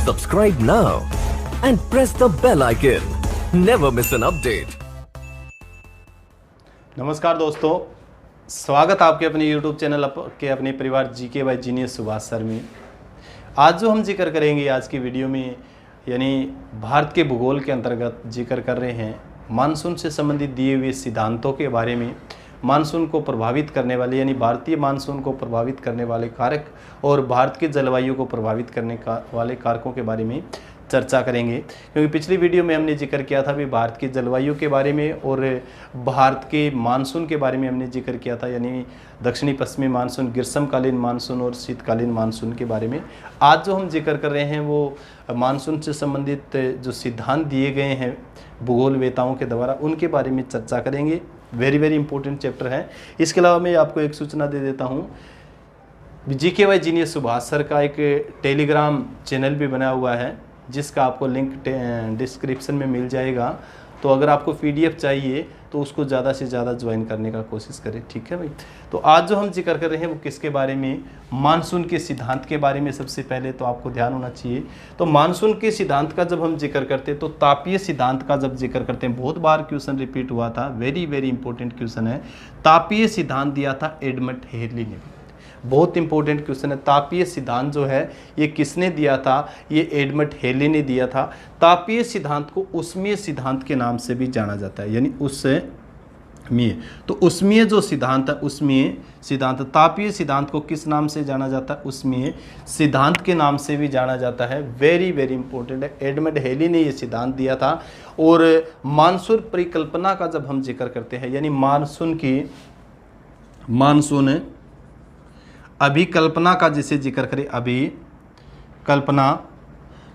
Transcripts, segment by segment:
Subscribe now and press the bell icon. Never miss an update. नमस्कार दोस्तों, स्वागत आपके अपने YouTube चैनल के अपने परिवार GK by genius Subhash sir में। आज जो हम जिक्र करेंगे आज की वीडियो में, यानी भारत के भूगोल के अंतर्गत जिक्र कर रहे हैं मानसून से संबंधित दिए हुए सिद्धांतों के बारे में। मानसून को प्रभावित करने वाले यानी भारतीय मानसून को प्रभावित करने वाले कारक और भारत की जलवायु को प्रभावित करने वाले कारकों के बारे में चर्चा करेंगे। क्योंकि पिछली वीडियो में हमने जिक्र किया था भी भारत की जलवायु के बारे में और भारत के मानसून के बारे में हमने जिक्र किया था, यानी दक्षिणी पश्चिमी मानसून, ग्रीष्मकालीन मानसून और शीतकालीन मानसून के बारे में। आज जो हम जिक्र कर रहे हैं वो मानसून से संबंधित जो सिद्धांत दिए गए हैं भूगोलवेताओं के द्वारा, उनके बारे में चर्चा करेंगे। वेरी इंपॉर्टेंट चैप्टर है। इसके अलावा मैं आपको एक सूचना दे देता हूँ, GK by genius Subhash sir का एक टेलीग्राम चैनल भी बना हुआ है, जिसका आपको लिंक डिस्क्रिप्शन में मिल जाएगा। तो अगर आपको पीडीएफ चाहिए तो उसको ज़्यादा से ज़्यादा ज्वाइन करने का कोशिश करें, ठीक है भाई। तो आज जो हम जिक्र कर रहे हैं वो किसके बारे में, मानसून के सिद्धांत के बारे में। सबसे पहले तो आपको ध्यान होना चाहिए, तो मानसून के सिद्धांत का जब हम जिक्र करते हैं तो तापीय सिद्धांत का जब जिक्र करते हैं, बहुत बार क्वेश्चन रिपीट हुआ था, वेरी इंपॉर्टेंट क्वेश्चन है। तापीय सिद्धांत दिया था एडमंड हेरली ने, बहुत इंपॉर्टेंट क्वेश्चन है। तापीय सिद्धांत जो है ये किसने दिया था, ये एडमंड हेरली ने दिया था। तापीय सिद्धांत को उष्मीय सिद्धांत के नाम से भी जाना जाता है, यानी उष्मीय। तो उष्मीय जो सिद्धांत है, उष्मीय सिद्धांत, तापीय सिद्धांत को किस नाम से जाना जाता है, उष्मीय सिद्धांत के नाम से भी जाना जाता है। वेरी इंपॉर्टेंट है। एडमंड हेरली ने ये सिद्धांत दिया था। और मानसून परिकल्पना का जब हम जिक्र करते हैं, यानी मानसून अभिकल्पना का जिसे जिक्र करें, अभिकल्पना,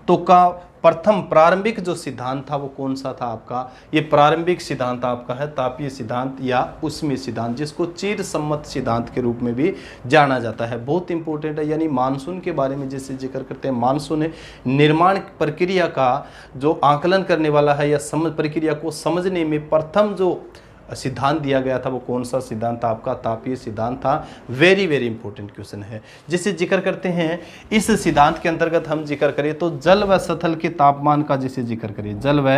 तो का प्रथम प्रारंभिक जो सिद्धांत था वो कौन सा था आपका, ये प्रारंभिक सिद्धांत आपका है तापीय सिद्धांत या उष्मीय सिद्धांत, जिसको चिरसम्मत सिद्धांत के रूप में भी जाना जाता है। बहुत इंपॉर्टेंट है। यानी मानसून के बारे में जैसे जिक्र करते हैं, मानसून निर्माण प्रक्रिया का जो आकलन करने वाला है या प्रक्रिया को समझने में प्रथम जो सिद्धांत दिया गया था वो कौन सा सिद्धांत था आपका, तापीय सिद्धांत था। वेरी इंपॉर्टेंट क्वेश्चन है जिसे जिक्र करते हैं। इस सिद्धांत के अंतर्गत हम जिक्र करें तो जल व स्थल के तापमान का जिसे जिक्र करें, जल व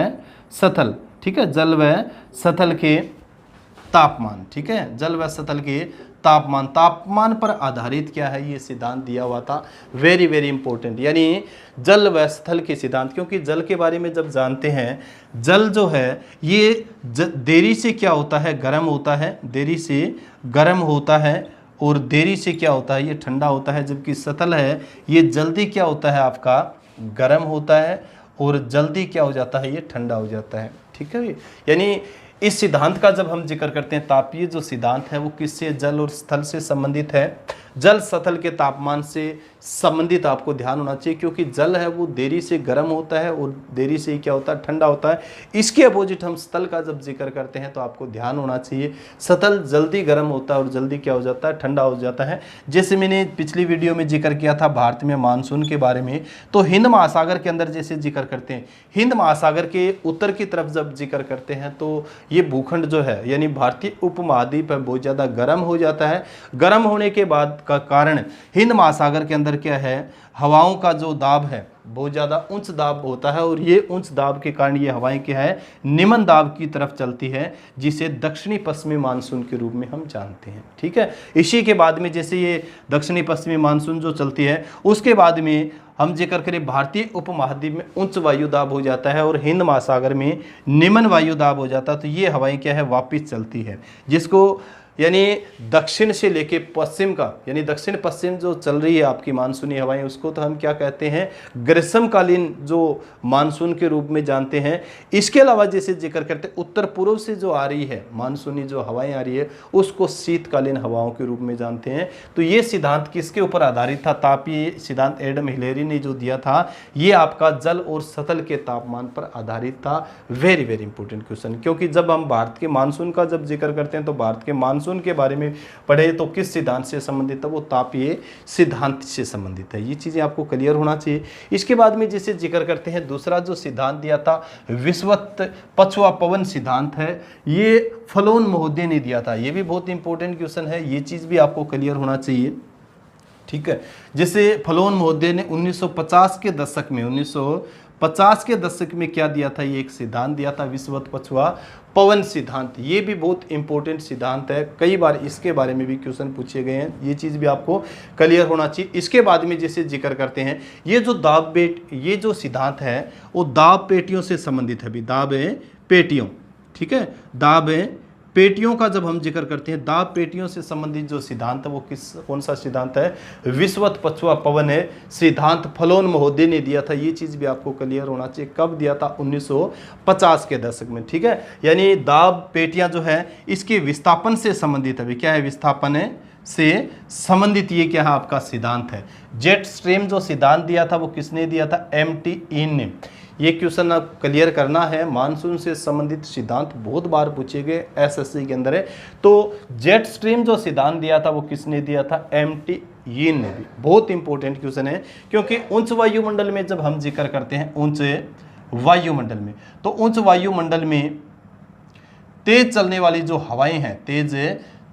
स्थल, ठीक है, जल व स्थल के तापमान, ठीक है, जल व स्थल के तापमान पर आधारित क्या है ये सिद्धांत दिया हुआ था। वेरी इंपॉर्टेंट, यानी जल व स्थल के सिद्धांत। क्योंकि जल के बारे में जब जानते हैं, जल जो है ये देरी से क्या होता है, गर्म होता है, देरी से गर्म होता है, और देरी से क्या होता है, ये ठंडा होता है। जबकि स्थल है ये जल्दी क्या होता है आपका, गर्म होता है, और जल्दी क्या हो जाता है, ये ठंडा हो जाता है, ठीक है। यानी इस सिद्धांत का जब हम जिक्र करते हैं, तापीय जो सिद्धांत है वो किससे, जल और स्थल से संबंधित है। जल स्थल के तापमान से संबंधित आपको ध्यान होना चाहिए, क्योंकि जल है वो देरी से गर्म होता है और देरी से क्या होता है, ठंडा होता है। इसके अपोजिट हम स्थल का जब जिक्र करते हैं तो आपको ध्यान होना चाहिए, स्थल जल्दी गर्म होता है और जल्दी क्या हो जाता है, ठंडा हो जाता है। जैसे मैंने पिछली वीडियो में जिक्र किया था भारत में मानसून के बारे में, तो हिंद महासागर के अंदर जैसे जिक्र करते हैं, हिंद महासागर के उत्तर की तरफ जब जिक्र करते हैं तो ये भूखंड जो है यानी भारतीय उपमहाद्वीप है बहुत ज़्यादा गर्म हो जाता है। गर्म होने के बाद का कारण हिंद महासागर के अंदर क्या है, हवाओं का जो दाब है बहुत ज़्यादा उच्च दाब होता है, और ये उच्च दाब के कारण ये हवाएं क्या है, निम्न दाब की तरफ चलती है, जिसे दक्षिणी पश्चिमी मानसून के रूप में हम जानते हैं, ठीक है। इसी के बाद में जैसे ये दक्षिणी पश्चिमी मानसून जो चलती है, उसके बाद में हम जिक्र करें भारतीय उपमहाद्वीप में उच्च वायुदाब हो जाता है और हिंद महासागर में निम्न वायुदाब हो जाता है। तो ये हवाएं क्या है, वापिस चलती है, जिसको यानी दक्षिण से लेके पश्चिम का, यानी दक्षिण पश्चिम जो चल रही है आपकी मानसूनी हवाएं, उसको तो हम क्या कहते हैं, ग्रीष्मकालीन जो मानसून के रूप में जानते हैं। इसके अलावा जैसे जिक्र करते हैं उत्तर पूर्व से जो आ रही है मानसूनी जो हवाएं आ रही है, उसको शीतकालीन हवाओं के रूप में जानते हैं। तो ये सिद्धांत किसके ऊपर आधारित था, तापीय सिद्धांत एडम हिलेरी ने जो दिया था, ये आपका जल और स्थल के तापमान पर आधारित था। वेरी इंपॉर्टेंट क्वेश्चन, क्योंकि जब हम भारत के मानसून का जब जिक्र करते हैं तो भारत के मानसून के बारे में पढ़े तो किस सिद्धांत से संबंधित है, वो तापीय सिद्धांत से संबंधित है। ये चीजें आपको क्लियर होना चाहिए। इसके बाद में जैसे जिक्र करते हैं दूसरा जो सिद्धांत दिया था विषुवत पछुआ पवन सिद्धांत है, ये फलोन महोदय ने दिया था। ये भी बहुत इंपॉर्टेंट क्वेश्चन है, ये चीज भी आपको क्लियर होना चाहिए, ठीक है। जैसे फलोन महोदय ने 1950 के दशक में 1950 के दशक में क्या दिया था, ये एक सिद्धांत दिया था, विषुवत पछुआ पवन सिद्धांत। ये भी बहुत इंपॉर्टेंट सिद्धांत है, कई बार इसके बारे में भी क्वेश्चन पूछे गए हैं, ये चीज़ भी आपको क्लियर होना चाहिए। इसके बाद में जैसे जिक्र करते हैं, ये जो सिद्धांत है वो दाब पेटियों से संबंधित है। भी दाब पेटियों, ठीक है, दाब पेटियों का जब हम जिक्र करते हैं, दाब पेटियों से संबंधित जो सिद्धांत है वो कौन सा सिद्धांत है, विषुवत पछुआ पवन है सिद्धांत फलोन महोदय ने दिया था। ये चीज़ भी आपको क्लियर होना चाहिए, कब दिया था, 1950 के दशक में, ठीक है। यानी दाब पेटियां जो है इसके विस्थापन से संबंधित है। क्या है, विस्थापन है से संबंधित ये क्या है आपका सिद्धांत है। जेट स्ट्रीम जो सिद्धांत दिया था वो किसने दिया था, एमटी इन ने। ये क्वेश्चन आप क्लियर करना है, मानसून से संबंधित सिद्धांत बहुत बार पूछे गए एसएससी के अंदर है। तो जेट स्ट्रीम जो सिद्धांत दिया था वो किसने दिया था, एमटी इन ने भी। बहुत इंपॉर्टेंट क्वेश्चन है, क्योंकि उच्च वायुमंडल में जब हम जिक्र करते हैं उच्च वायुमंडल में, तो उच्च वायुमंडल में तेज चलने वाली जो हवाएं हैं, तेज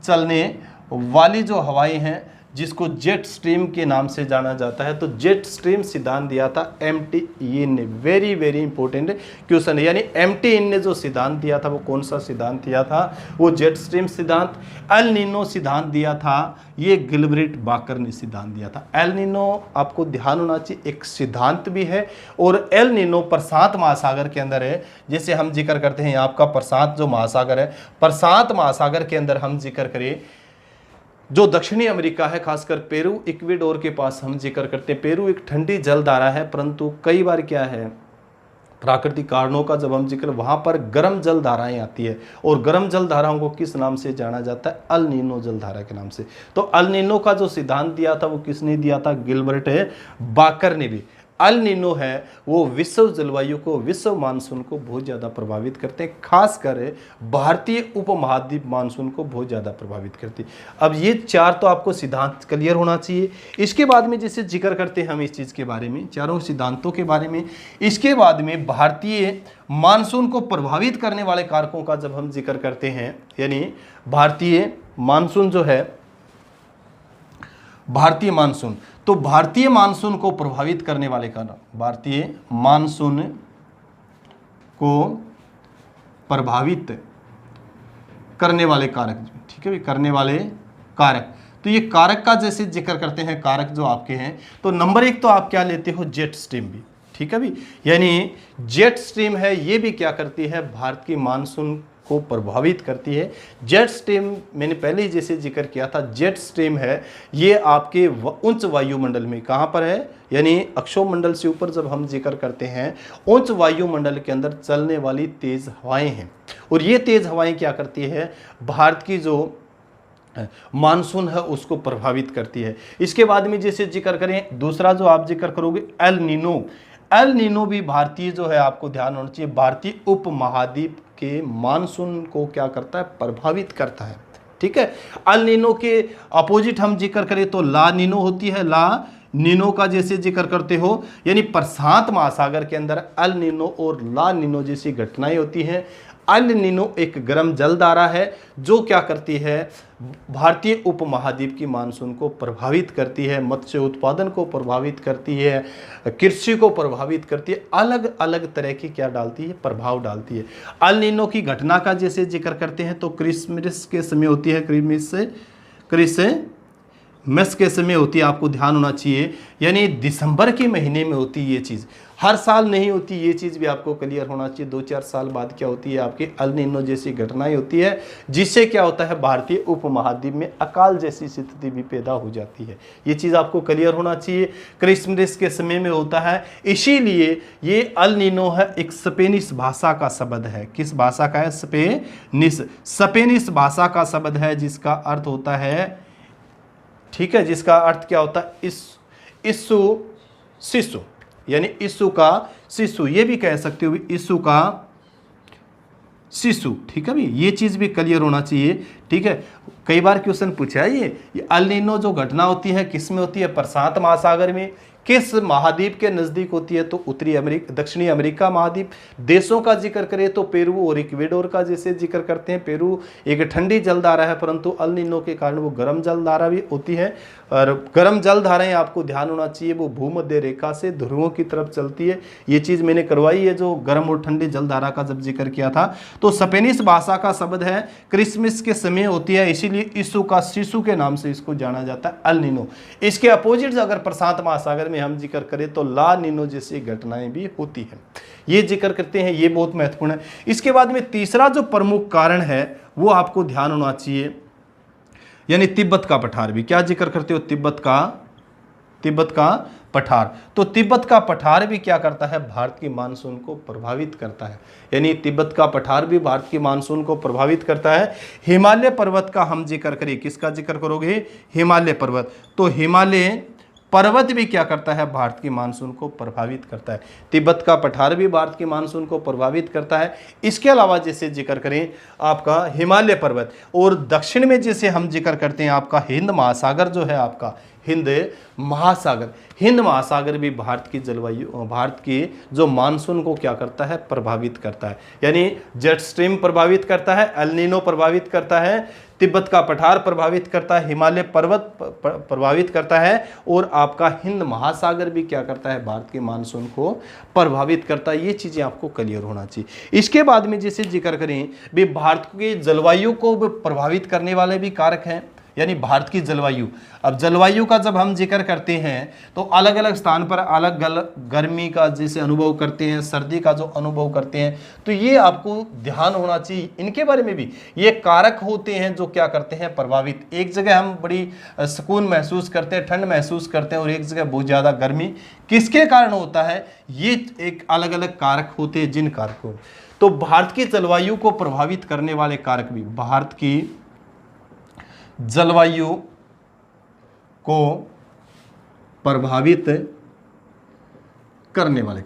चलने वाली जो हवाएं हैं जिसको जेट स्ट्रीम के नाम से जाना जाता है, तो जेट स्ट्रीम सिद्धांत दिया था एमटी इन ने। वेरी वेरी इंपॉर्टेंट क्वेश्चन है। यानी एमटी इन ने जो सिद्धांत दिया था वो कौन सा सिद्धांत दिया था, वो जेट स्ट्रीम सिद्धांत। एल नीनो सिद्धांत दिया था, ये गिलबर्ट बाकर ने सिद्धांत दिया था। एल नीनो आपको ध्यान होना चाहिए, एक सिद्धांत भी है, और एल नीनो प्रशांत महासागर के अंदर है। जैसे हम जिक्र करते हैं आपका प्रशांत जो महासागर है, प्रशांत महासागर के अंदर हम जिक्र करें जो दक्षिणी अमेरिका है, खासकर पेरू इक्वेडोर के पास हम जिक्र करते हैं। पेरू एक ठंडी जलधारा है, परंतु कई बार क्या है, प्राकृतिक कारणों का जब हम जिक्र, वहां पर गर्म जलधाराएं आती है, और गर्म जलधाराओं को किस नाम से जाना जाता है, अल नीनो जलधारा के नाम से। तो अल नीनो का जो सिद्धांत दिया था वो किसने दिया था, गिलबर्ट बाकर ने भी। अल नीनो है वो विश्व जलवायु को, विश्व मानसून को बहुत ज़्यादा प्रभावित करते हैं, खासकर भारतीय उपमहाद्वीप मानसून को बहुत ज़्यादा प्रभावित करती है। अब ये चार तो आपको सिद्धांत क्लियर होना चाहिए। इसके बाद में जैसे जिक्र करते हैं हम इस चीज़ के बारे में, चारों सिद्धांतों के बारे में, इसके बाद में भारतीय मानसून को प्रभावित करने वाले कारकों का जब हम जिक्र करते हैं, यानी भारतीय मानसून जो है, भारतीय मानसून, तो भारतीय मानसून को प्रभावित करने वाले कारक, भारतीय मानसून को प्रभावित करने वाले कारक, ठीक है, करने वाले कारक। तो ये कारक का जैसे जिक्र करते हैं, कारक जो आपके हैं, तो नंबर 1 तो आप क्या लेते हो, जेट स्ट्रीम भी, ठीक है भी। यानी जेट स्ट्रीम है, ये भी क्या करती है, भारत की मानसून को प्रभावित करती है। जेट स्ट्रीम मैंने पहले ही जैसे जिक्र किया था, जेट स्ट्रीम है ये आपके उच्च वायुमंडल में, कहाँ पर है, यानी अक्षोमंडल से ऊपर जब हम जिक्र करते हैं, उच्च वायुमंडल के अंदर चलने वाली तेज हवाएं हैं, और ये तेज हवाएं क्या करती है, भारत की जो मानसून है उसको प्रभावित करती है। इसके बाद में जैसे जिक्र करें, दूसरा जो आप जिक्र करोगे, एल नीनो। एल नीनो भी भारतीय जो है, आपको ध्यान होना चाहिए, भारतीय उपमहाद्वीप के मानसून को क्या करता है, प्रभावित करता है, ठीक है। एल नीनो के अपोजिट हम जिक्र करें तो ला नीनो होती है। ला नीनो का जैसे जिक्र करते हो, यानी प्रशांत महासागर के अंदर एल नीनो और ला नीनो जैसी घटनाएं होती हैं। एल नीनो एक गर्म जलधारा है जो क्या करती है, भारतीय उपमहाद्वीप की मानसून को प्रभावित करती है, मत्स्य उत्पादन को प्रभावित करती है, कृषि को प्रभावित करती है, अलग अलग तरह की क्या डालती है, प्रभाव डालती है। एल नीनो की घटना का जैसे जिक्र करते हैं तो क्रिसमस के समय होती है, क्रिसमस के समय होती है, आपको ध्यान होना चाहिए, यानी दिसंबर के महीने में होती है ये चीज़, हर साल नहीं होती, ये चीज़ भी आपको क्लियर होना चाहिए। 2-4 साल बाद क्या होती है, आपकी एल नीनो जैसी घटनाएं होती है, जिससे क्या होता है, भारतीय उपमहाद्वीप में अकाल जैसी स्थिति भी पैदा हो जाती है। ये चीज़ आपको क्लियर होना चाहिए। क्रिसमस के समय में होता है, इसीलिए ये एल नीनो है एक स्पेनिश भाषा का शब्द है। किस भाषा का है, स्पेनिश भाषा का शब्द है, जिसका अर्थ होता है, ठीक है, जिसका अर्थ क्या होता है, यीशु शिशु, यानी यीशु का शिशु, ये भी कह सकते हो यीशु का शिशु, ठीक है भी। ये चीज़ भी क्लियर होना चाहिए, ठीक है। कई बार क्वेश्चन पूछा है ये एल नीनो जो घटना होती है किस में होती है, प्रशांत महासागर में, किस महाद्वीप के नज़दीक होती है, तो उत्तरी अमेरिका, दक्षिणी अमेरिका महाद्वीप। देशों का जिक्र करें तो पेरू और इक्वेडोर का जैसे जिक्र करते हैं। पेरू एक ठंडी जलधारा है, परंतु अल नीनो के कारण वो गर्म जलधारा भी होती है। और गर्म जलधाराएं आपको ध्यान होना चाहिए वो भूमध्य रेखा से ध्रुवों की तरफ चलती है। ये चीज़ मैंने करवाई है जो गर्म और ठंडी जलधारा का जब जिक्र किया था। तो स्पेनिश भाषा का शब्द है, क्रिसमस के समय होती है, इसीलिए यीशु का शिशु के नाम से इसको जाना जाता है, अल नीनो। इसके अपोजिट अगर प्रशांत महासागर में हम जिक्र करें तो ला नीनो जैसी घटनाएं भी होती है, ये जिक्र करते हैं, ये बहुत महत्वपूर्ण है। इसके बाद में तीसरा जो प्रमुख कारण है वो आपको ध्यान होना चाहिए, यानी तिब्बत का पठार भी। क्या जिक्र करते हो, तिब्बत का पठार। तो तिब्बत का पठार भी क्या करता है, भारत की मानसून को प्रभावित करता है। यानी तिब्बत का पठार भी भारत की मानसून को प्रभावित करता है। हिमालय पर्वत का हम जिक्र करें, किसका जिक्र करोगे, हिमालय पर्वत। तो हिमालय पर्वत भी क्या करता है, भारत की मानसून को प्रभावित करता है। तिब्बत का पठार भी भारत की मानसून को प्रभावित करता है। इसके अलावा जैसे जिक्र करें आपका हिमालय पर्वत, और दक्षिण में जैसे हम जिक्र करते हैं आपका हिंद महासागर जो है, आपका हिंद महासागर। हिंद महासागर भी भारत की जलवायु, भारत की जो मानसून को क्या करता है, प्रभावित करता है। यानी जेट स्ट्रीम प्रभावित करता है, एल नीनो प्रभावित करता है, तिब्बत का पठार प्रभावित करता है, हिमालय पर्वत प्रभावित करता है, और आपका हिंद महासागर भी क्या करता है, भारत के मानसून को प्रभावित करता है। ये चीज़ें आपको क्लियर होना चाहिए। इसके बाद में जैसे जिक्र करें भी भारत की जलवायु को प्रभावित करने वाले भी कारक हैं, यानी भारत की जलवायु। अब जलवायु का जब हम जिक्र करते हैं तो अलग अलग स्थान पर अलग अलग गर्मी का जैसे अनुभव करते हैं, सर्दी का जो अनुभव करते हैं, तो ये आपको ध्यान होना चाहिए। इनके बारे में भी ये कारक होते हैं जो क्या करते हैं, प्रभावित। एक जगह हम बड़ी सुकून महसूस करते हैं, ठंड महसूस करते हैं, और एक जगह बहुत ज़्यादा गर्मी, किसके कारण होता है, ये एक अलग अलग कारक होते हैं। जिन कारकों, तो भारत की जलवायु को प्रभावित करने वाले कारक भी, भारत की जलवायु को प्रभावित करने वाले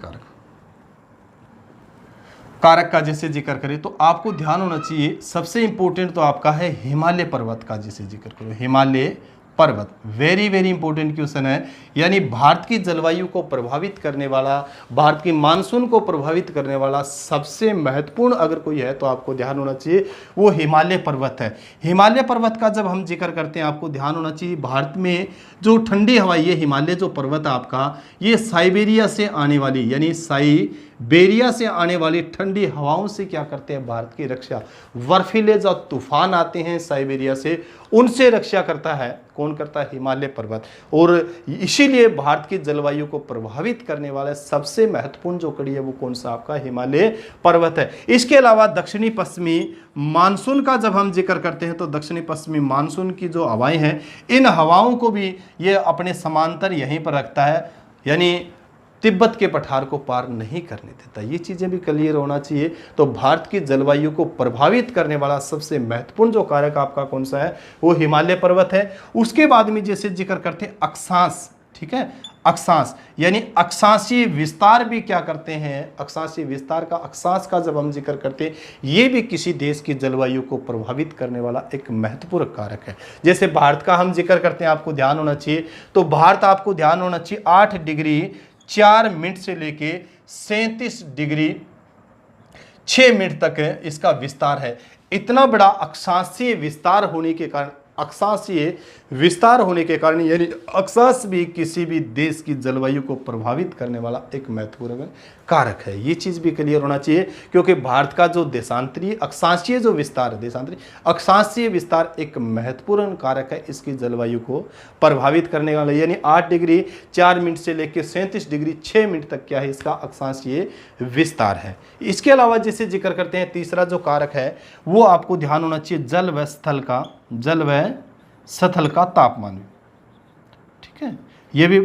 कारक का जैसे जिक्र करें तो आपको ध्यान होना चाहिए, सबसे इंपॉर्टेंट तो आपका है हिमालय पर्वत का जैसे जिक्र करो। हिमालय पर्वत वेरी वेरी इंपॉर्टेंट क्वेश्चन है। यानी भारत की जलवायु को प्रभावित करने वाला, भारत की मानसून को प्रभावित करने वाला सबसे महत्वपूर्ण अगर कोई है तो आपको ध्यान होना चाहिए वो हिमालय पर्वत है। हिमालय पर्वत का जब हम जिक्र करते हैं आपको ध्यान होना चाहिए, भारत में जो ठंडी हवा, ये हिमालय जो पर्वत है आपका, ये साइबेरिया से आने वाली, यानी साइबेरिया से आने वाली ठंडी हवाओं से क्या करते हैं, भारत की रक्षा। बर्फीले जो तूफान आते हैं साइबेरिया से, उनसे रक्षा करता है कौन करता है, हिमालय पर्वत। और इसीलिए भारत की जलवायु को प्रभावित करने वाला सबसे महत्वपूर्ण जो कड़ी है वो कौन सा, आपका हिमालय पर्वत है। इसके अलावा दक्षिणी पश्चिमी मानसून का जब हम जिक्र करते हैं तो दक्षिणी पश्चिमी मानसून की जो हवाएं हैं, इन हवाओं को भी ये अपने समांतर यहीं पर रखता है, यानी तिब्बत के पठार को पार नहीं करने देता। ये चीज़ें भी क्लियर होना चाहिए। तो भारत की जलवायु को प्रभावित करने वाला सबसे महत्वपूर्ण जो कारक आपका कौन सा है, वो हिमालय पर्वत है। उसके बाद में जैसे जिक्र करते हैं अक्षांश, ठीक है, अक्षांश यानी अक्षांशीय विस्तार भी क्या करते हैं, अक्षांशीय विस्तार का, अक्षांश का जब हम जिक्र करते हैं, ये भी किसी देश की जलवायु को प्रभावित करने वाला एक महत्वपूर्ण कारक है। जैसे भारत का हम जिक्र करते हैं, आपको ध्यान होना चाहिए, तो भारत आपको ध्यान होना चाहिए 8 डिग्री 4 मिनट से लेके 37 डिग्री 6 मिनट तक इसका विस्तार है। इतना बड़ा अक्षांशीय विस्तार होने के कारण, अक्षांशीय विस्तार होने के कारण यानी अक्षांश भी किसी भी देश की जलवायु को प्रभावित करने वाला एक महत्वपूर्ण कारक है। ये चीज़ भी क्लियर होना चाहिए, क्योंकि भारत का जो देशांतरीय अक्षांशीय जो विस्तार है, देशांतरीय अक्षांशीय विस्तार एक महत्वपूर्ण कारक है इसकी जलवायु को प्रभावित करने वाला। यानी 8 डिग्री 4 मिनट से लेकर 37 डिग्री 6 मिनट तक क्या है, इसका अक्षांशीय विस्तार है। इसके अलावा जैसे जिक्र करते हैं तीसरा जो कारक है वो आपको ध्यान होना चाहिए जल व स्थल का, जल व स्थल का तापमान, ठीक है, ये भी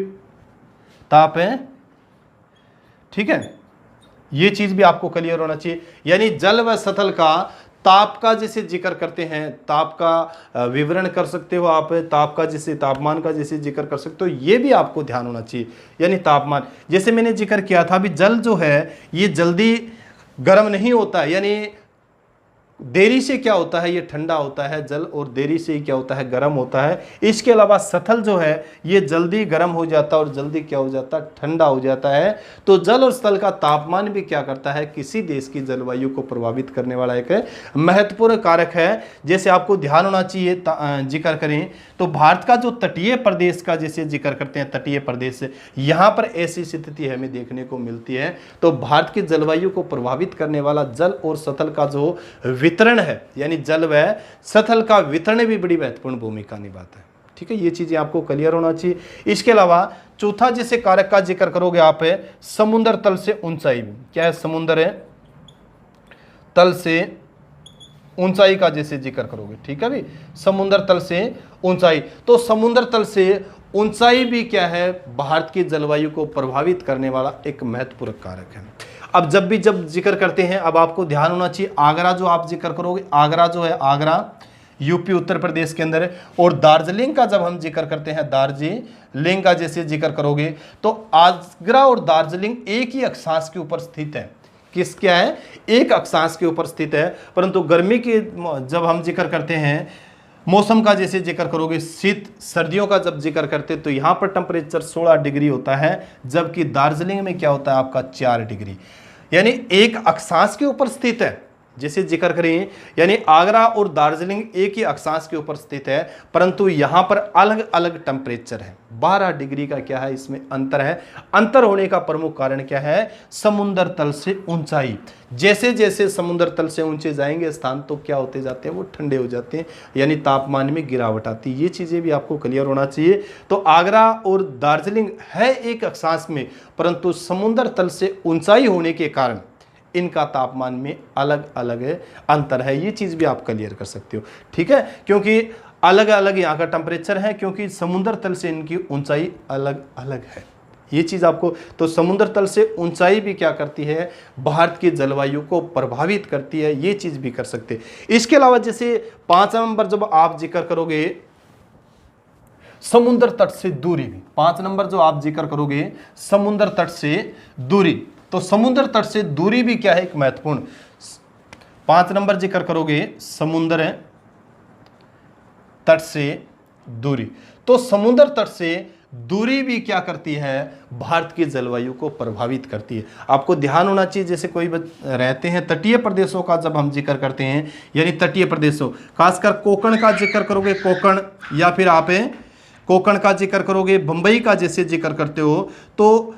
ताप है, ठीक है, ये चीज भी आपको क्लियर होना चाहिए। यानी जल व स्थल का ताप का जैसे जिक्र करते हैं, ताप का विवरण कर सकते हो आप, ताप का जैसे तापमान का जैसे जिक्र कर सकते हो, ये भी आपको ध्यान होना चाहिए। यानी तापमान जैसे मैंने जिक्र किया था, अभी जल जो है ये जल्दी गर्म नहीं होता है, यानी देरी से क्या होता है, ये ठंडा होता है जल, और देरी से क्या होता है, गर्म होता है। इसके अलावा सथल जो है ये जल्दी गर्म हो जाता है और जल्दी क्या हो जाता है, ठंडा हो जाता है। तो जल और स्थल का तापमान भी क्या करता है, किसी देश की जलवायु को प्रभावित करने वाला एक महत्वपूर्ण कारक है। जैसे आपको ध्यान होना चाहिए, जिक्र करें तो भारत का जो तटीय प्रदेश का जैसे जिक्र करते हैं, तटीय प्रदेश, यहाँ पर ऐसी स्थिति हमें देखने को मिलती है। तो भारत की जलवायु को प्रभावित करने वाला जल और सथल का जो वितरण है, यानी जल व सथल का वितरण भी बड़ी महत्वपूर्ण भूमिका निभाता है। ठीक है, ये चीजें आपको क्लियर होना चाहिए। इसके अलावा चौथा जैसे कारक का जिक्र करोगे आप, समुद्र तल से ऊंचाई। क्या है, समुद्र तल से ऊंचाई का जैसे जिक्र करोगे, ठीक है भाई, समुद्र तल से ऊंचाई। तो समुद्र तल से ऊंचाई भी क्या है, भारत की जलवायु को प्रभावित करने वाला एक महत्वपूर्ण कारक है। अब जब जिक्र करते हैं, अब आपको ध्यान होना चाहिए, आगरा जो आप जिक्र करोगे, आगरा जो है, आगरा यूपी उत्तर प्रदेश के अंदर है। और दार्जिलिंग का जब हम जिक्र करते हैं, दार्जिलिंग का जैसे जिक्र करोगे, तो आगरा और दार्जिलिंग एक ही अक्षांश के ऊपर स्थित है। किस क्या है, एक अक्षांश के ऊपर स्थित है। परंतु गर्मी के जब हम जिक्र करते हैं, मौसम का जैसे जिक्र करोगे, शीत सर्दियों का जब जिक्र करते तो यहाँ पर टेम्परेचर 16 डिग्री होता है, जबकि दार्जिलिंग में क्या होता है आपका 4 डिग्री। यानी एक अक्षांश के ऊपर स्थित है, जैसे जिक्र करें, यानी आगरा और दार्जिलिंग एक ही अक्षांश के ऊपर स्थित है, परंतु यहाँ पर अलग अलग टेम्परेचर है। 12 डिग्री का क्या है, इसमें अंतर है। अंतर होने का प्रमुख कारण क्या है, समुद्र तल से ऊंचाई। जैसे जैसे समुद्र तल से ऊंचे जाएंगे स्थान, तो क्या होते जाते हैं, वो ठंडे हो जाते हैं, यानी तापमान में गिरावट आती है। ये चीजें भी आपको क्लियर होना चाहिए। तो आगरा और दार्जिलिंग है एक अक्षांश में, परंतु समुद्र तल से ऊंचाई होने के कारण इनका तापमान में अलग अलग अंतर है। ये चीज भी आप क्लियर कर सकते हो, ठीक है, क्योंकि अलग अलग यहाँ का टेम्परेचर है, क्योंकि समुद्र तल से इनकी ऊंचाई अलग अलग है। ये चीज आपको, तो समुद्र तल से ऊंचाई भी क्या करती है, भारत की जलवायु को प्रभावित करती है। ये चीज भी कर सकते हैं। इसके अलावा जैसे 5 नंबर जब आप जिक्र करोगे, समुद्र तट से दूरी भी, 5 नंबर जो आप जिक्र करोगे, समुद्र तट से दूरी, तो समुद्र तट से दूरी भी क्या है, एक महत्वपूर्ण। 5 नंबर जिक्र करोगे, समुद्र तट से दूरी, तो समुद्र तट से दूरी भी क्या करती है, भारत की जलवायु को प्रभावित करती है। आपको ध्यान होना चाहिए, जैसे कोई रहते हैं तटीय प्रदेशों का जब हम जिक्र करते हैं, यानी तटीय प्रदेशों, खासकर कोंकण का जिक्र करोगे, कोंकण, या फिर आप कोंकण का जिक्र करोगे, बंबई का जैसे जिक्र करते हो, तो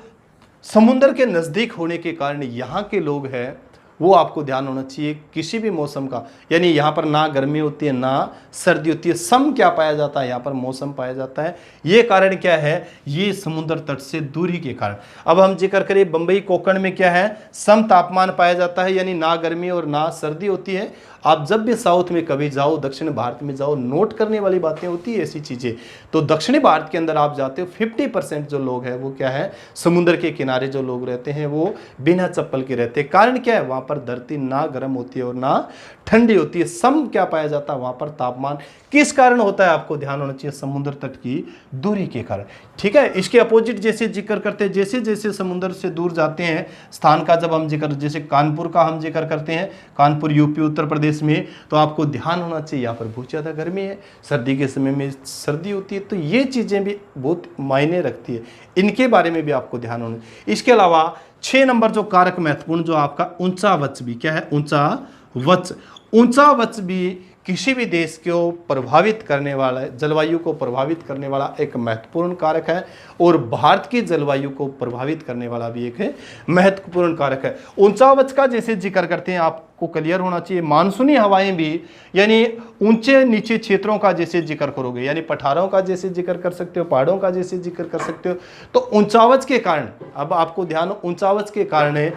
समुद्र के नज़दीक होने के कारण यहाँ के लोग हैं, वो आपको ध्यान होना चाहिए, किसी भी मौसम का, यानी यहाँ पर ना गर्मी होती है ना सर्दी होती है, सम क्या पाया जाता है, यहाँ पर मौसम पाया जाता है। ये कारण क्या है, ये समुद्र तट से दूरी के कारण। अब हम जिक्र करें बंबई कोंकण में क्या है, सम तापमान पाया जाता है, यानी ना गर्मी और ना सर्दी होती है। आप जब भी साउथ में कभी जाओ, दक्षिण भारत में जाओ, नोट करने वाली बातें होती है ऐसी चीज़ें। तो दक्षिणी भारत के अंदर आप जाते हो, 50% जो लोग हैं वो क्या है, समुद्र के किनारे जो लोग रहते हैं वो बिना चप्पल के रहते हैं। कारण क्या है, वहाँ पर धरती ना गर्म होती है और ना ठंडी होती है, सम क्या पाया जाता है वहाँ पर तापमान। किस कारण होता है, आपको ध्यान होना चाहिए, समुद्र तट की दूरी के कारण, ठीक है। इसके अपोजिट जैसे जिक्र करते हैं, जैसे जैसे समुद्र से दूर जाते हैं स्थान का जब हम जिक्र, जैसे कानपुर का हम जिक्र करते हैं, कानपुर यूपी उत्तर प्रदेश में, तो आपको ध्यान होना चाहिए यहाँ पर बहुत ज़्यादा गर्मी है, सर्दी के समय में सर्दी होती है। तो ये चीज़ें भी बहुत मायने रखती है, इनके बारे में भी आपको ध्यान होना। इसके अलावा 6 नंबर जो कारक महत्वपूर्ण, जो आपका ऊंचा वच भी क्या है, ऊंचा वच। ऊंचा वच भी किसी भी देश को प्रभावित करने वाला, जलवायु को प्रभावित करने वाला एक महत्वपूर्ण कारक है, और भारत की जलवायु को प्रभावित करने वाला भी एक महत्वपूर्ण कारक है। ऊंचावच का जैसे जिक्र करते हैं, आपको क्लियर होना चाहिए, मानसूनी हवाएं भी, यानी ऊंचे नीचे क्षेत्रों का जैसे जिक्र करोगे, यानी पठारों का जैसे जिक्र कर सकते हो, पहाड़ों का जैसे जिक्र कर सकते हो। तो ऊंचावच के कारण, अब आपको ध्यान, ऊंचावच के कारण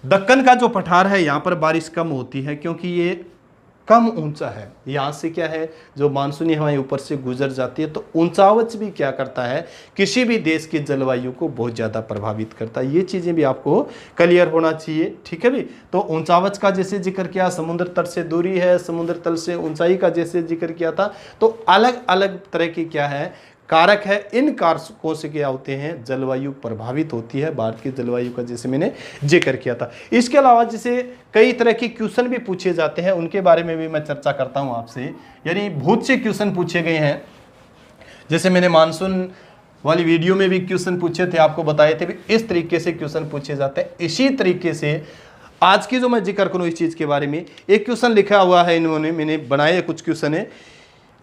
दक्कन का जो पठार है यहाँ पर बारिश कम होती है, क्योंकि ये कम ऊंचा है, यहाँ से क्या है, जो मानसूनी हवाएं ऊपर से गुजर जाती है। तो ऊंचावच भी क्या करता है, किसी भी देश की जलवायु को बहुत ज़्यादा प्रभावित करता है। ये चीज़ें भी आपको क्लियर होना चाहिए, ठीक है भी। तो ऊंचावच का जैसे जिक्र किया, समुद्र तट से दूरी है, समुद्र तल से ऊंचाई का जैसे जिक्र किया था। तो अलग अलग तरह की क्या है, कारक है, इन कारकों से क्या होते हैं, जलवायु प्रभावित होती है भारत की जलवायु का, जैसे मैंने जिक्र किया था। इसके अलावा जैसे कई तरह के क्वेश्चन भी पूछे जाते हैं, उनके बारे में भी मैं चर्चा करता हूं आपसे। यानी बहुत से क्वेश्चन पूछे गए हैं, जैसे मैंने मानसून वाली वीडियो में भी क्वेश्चन पूछे थे, आपको बताए थे भी इस तरीके से क्वेश्चन पूछे जाते हैं। इसी तरीके से आज की जो मैं जिक्र करूं इस चीज के बारे में, एक क्वेश्चन लिखा हुआ है इन्होंने, मैंने बनाए कुछ क्वेश्चन है,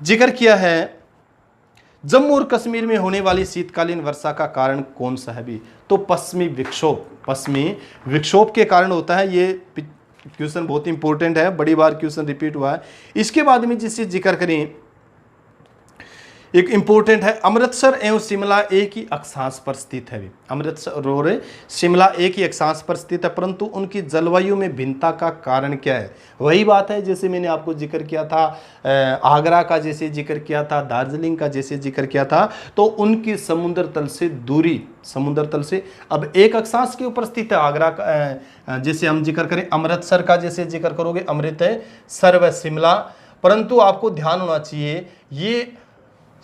जिक्र किया है जम्मू और कश्मीर में होने वाली शीतकालीन वर्षा का कारण कौन सा है भी, तो पश्चिमी विक्षोभ के कारण होता है। ये क्वेश्चन बहुत इंपॉर्टेंट है, बड़ी बार क्वेश्चन रिपीट हुआ है। इसके बाद में जिससे जिक्र करें, एक इंपॉर्टेंट है, अमृतसर एवं शिमला एक ही अक्षांश पर स्थित है। अमृतसर और शिमला एक ही अक्षांश पर स्थित है, परंतु उनकी जलवायु में भिन्नता का कारण क्या है। वही बात है जैसे मैंने आपको जिक्र किया था, आगरा का जैसे जिक्र किया था, दार्जिलिंग का जैसे जिक्र किया था, तो उनकी समुद्र तल से दूरी, समुद्र तल से अब एक अक्षांश के ऊपर स्थित है। आगरा का जैसे हम जिक्र करें, अमृतसर का जैसे जिक्र करोगे, अमृतसर व शिमला, परंतु आपको ध्यान होना चाहिए ये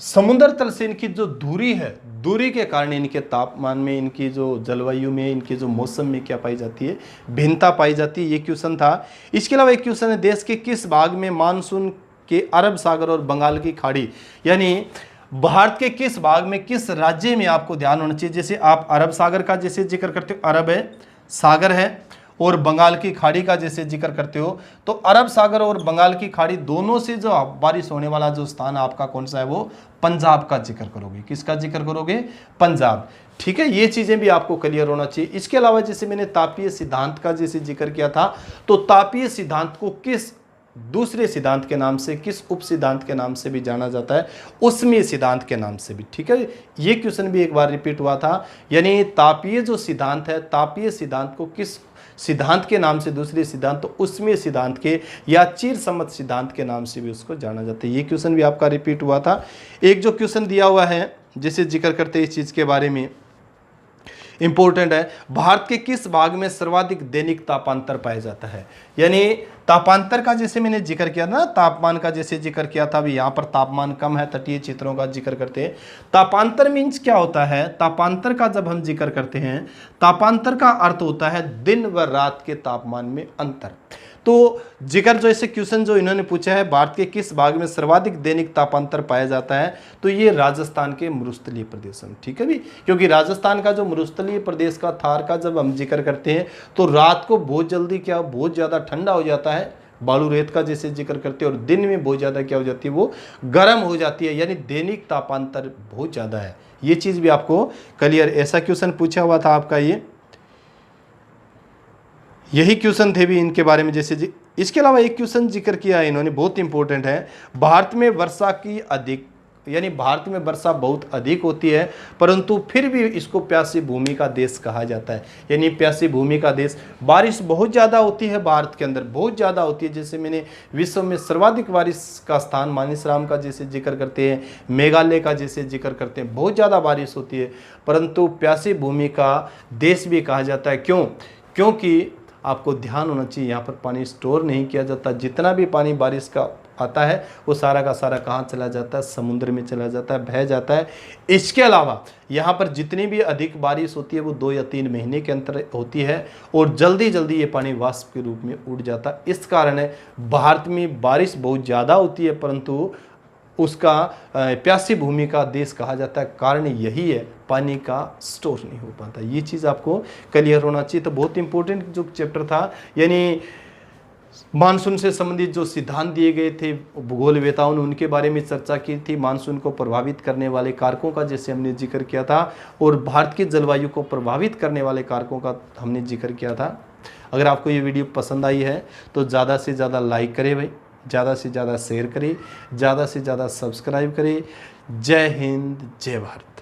समुद्र तल से इनकी जो दूरी है, दूरी के कारण इनके तापमान में, इनकी जो जलवायु में, इनके जो मौसम में क्या पाई जाती है, भिन्नता पाई जाती है। ये क्वेश्चन था। इसके अलावा एक क्वेश्चन है, देश के किस भाग में मानसून के अरब सागर और बंगाल की खाड़ी, यानी भारत के किस भाग में, किस राज्य में आपको ध्यान होना चाहिए। जैसे आप अरब सागर का जैसे जिक्र करते हो, अरब है, सागर है, और बंगाल की खाड़ी का जैसे जिक्र करते हो, तो अरब सागर और बंगाल की खाड़ी दोनों से जो बारिश होने वाला जो स्थान आपका कौन सा है, वो पंजाब का जिक्र करोगे। किसका जिक्र करोगे, पंजाब। ठीक है, ये चीजें भी आपको क्लियर होना चाहिए। इसके अलावा जैसे मैंने तापीय सिद्धांत का जैसे जिक्र किया था, तो तापीय सिद्धांत को किस दूसरे सिद्धांत के नाम से, किस उप सिद्धांत के नाम से भी जाना जाता है, उष्मीय सिद्धांत के नाम से भी। ठीक है, ये क्वेश्चन भी एक बार रिपीट हुआ था। यानी तापीय जो सिद्धांत है, तापीय सिद्धांत को किस सिद्धांत के नाम से, दूसरे सिद्धांत तो उष्मीय सिद्धांत के या चिरसम्मत सिद्धांत के नाम से भी उसको जाना जाता है। ये क्वेश्चन भी आपका रिपीट हुआ था। एक जो क्वेश्चन दिया हुआ है जिसे जिक्र करते हैं इस चीज के बारे में, इंपॉर्टेंट है, भारत के किस भाग में सर्वाधिक दैनिक तापांतर पाया जाता है। यानी तापांतर का जैसे मैंने जिक्र किया ना, तापमान का जैसे जिक्र किया था, अभी यहाँ पर तापमान कम है, तटीय क्षेत्रों का जिक्र करते हैं। तापांतर मीन्स क्या होता है, तापांतर का जब हम जिक्र करते हैं, तापांतर का अर्थ होता है दिन व रात के तापमान में अंतर। तो जिक्र जो ऐसे क्वेश्चन जो इन्होंने पूछा है, भारत के किस भाग में सर्वाधिक दैनिक तापांतर पाया जाता है, तो ये राजस्थान के मरुस्थलीय प्रदेश में। ठीक है भी, क्योंकि राजस्थान का जो मरुस्थलीय प्रदेश का थार का जब हम जिक्र करते हैं, तो रात को बहुत जल्दी क्या, बहुत ज़्यादा ठंडा हो जाता है, बालू रेत का जैसे जिक्र करते हैं, और दिन में बहुत ज़्यादा क्या हो जाती है, वो गर्म हो जाती है। यानी दैनिक तापांतर बहुत ज़्यादा है। ये चीज़ भी आपको क्लियर, ऐसा क्वेश्चन पूछा हुआ था आपका, ये यही क्वेश्चन थे भी इनके बारे में जैसे इसके अलावा एक क्वेश्चन जिक्र किया है इन्होंने, बहुत इंपॉर्टेंट है, भारत में वर्षा की अधिक, यानी भारत में वर्षा बहुत अधिक होती है, परंतु फिर भी इसको प्यासी भूमि का देश कहा जाता है। यानी प्यासी भूमि का देश, बारिश बहुत ज़्यादा होती है भारत के अंदर, बहुत ज़्यादा होती है। जैसे मैंने विश्व में सर्वाधिक बारिश का स्थान मानिसराम का जैसे जिक्र करते हैं, मेघालय का जैसे जिक्र करते हैं, बहुत ज़्यादा बारिश होती है, परंतु प्यासी भूमि का देश भी कहा जाता है। क्यों? क्योंकि आपको ध्यान होना चाहिए, यहाँ पर पानी स्टोर नहीं किया जाता। जितना भी पानी बारिश का आता है वो सारा का सारा कहाँ चला जाता है, समुद्र में चला जाता है, बह जाता है। इसके अलावा यहाँ पर जितनी भी अधिक बारिश होती है वो 2 या 3 महीने के अंतर होती है, और जल्दी जल्दी ये पानी वाष्प के रूप में उड़ जाता है। इस कारण है भारत में बारिश बहुत ज़्यादा होती है, परंतु उसका प्यासी भूमि का देश कहा जाता है। कारण यही है, पानी का स्टोर नहीं हो पाता। ये चीज़ आपको क्लियर होना चाहिए। तो बहुत इंपॉर्टेंट जो चैप्टर था, यानी मानसून से संबंधित जो सिद्धांत दिए गए थे भूगोलवेताओं ने, उनके बारे में चर्चा की थी। मानसून को प्रभावित करने वाले कारकों का जैसे हमने जिक्र किया था, और भारत की जलवायु को प्रभावित करने वाले कारकों का हमने जिक्र किया था। अगर आपको ये वीडियो पसंद आई है तो ज़्यादा से ज़्यादा लाइक करें भाई, ज़्यादा से ज़्यादा शेयर करें, ज़्यादा से ज़्यादा सब्सक्राइब करें। जय हिंद, जय भारत।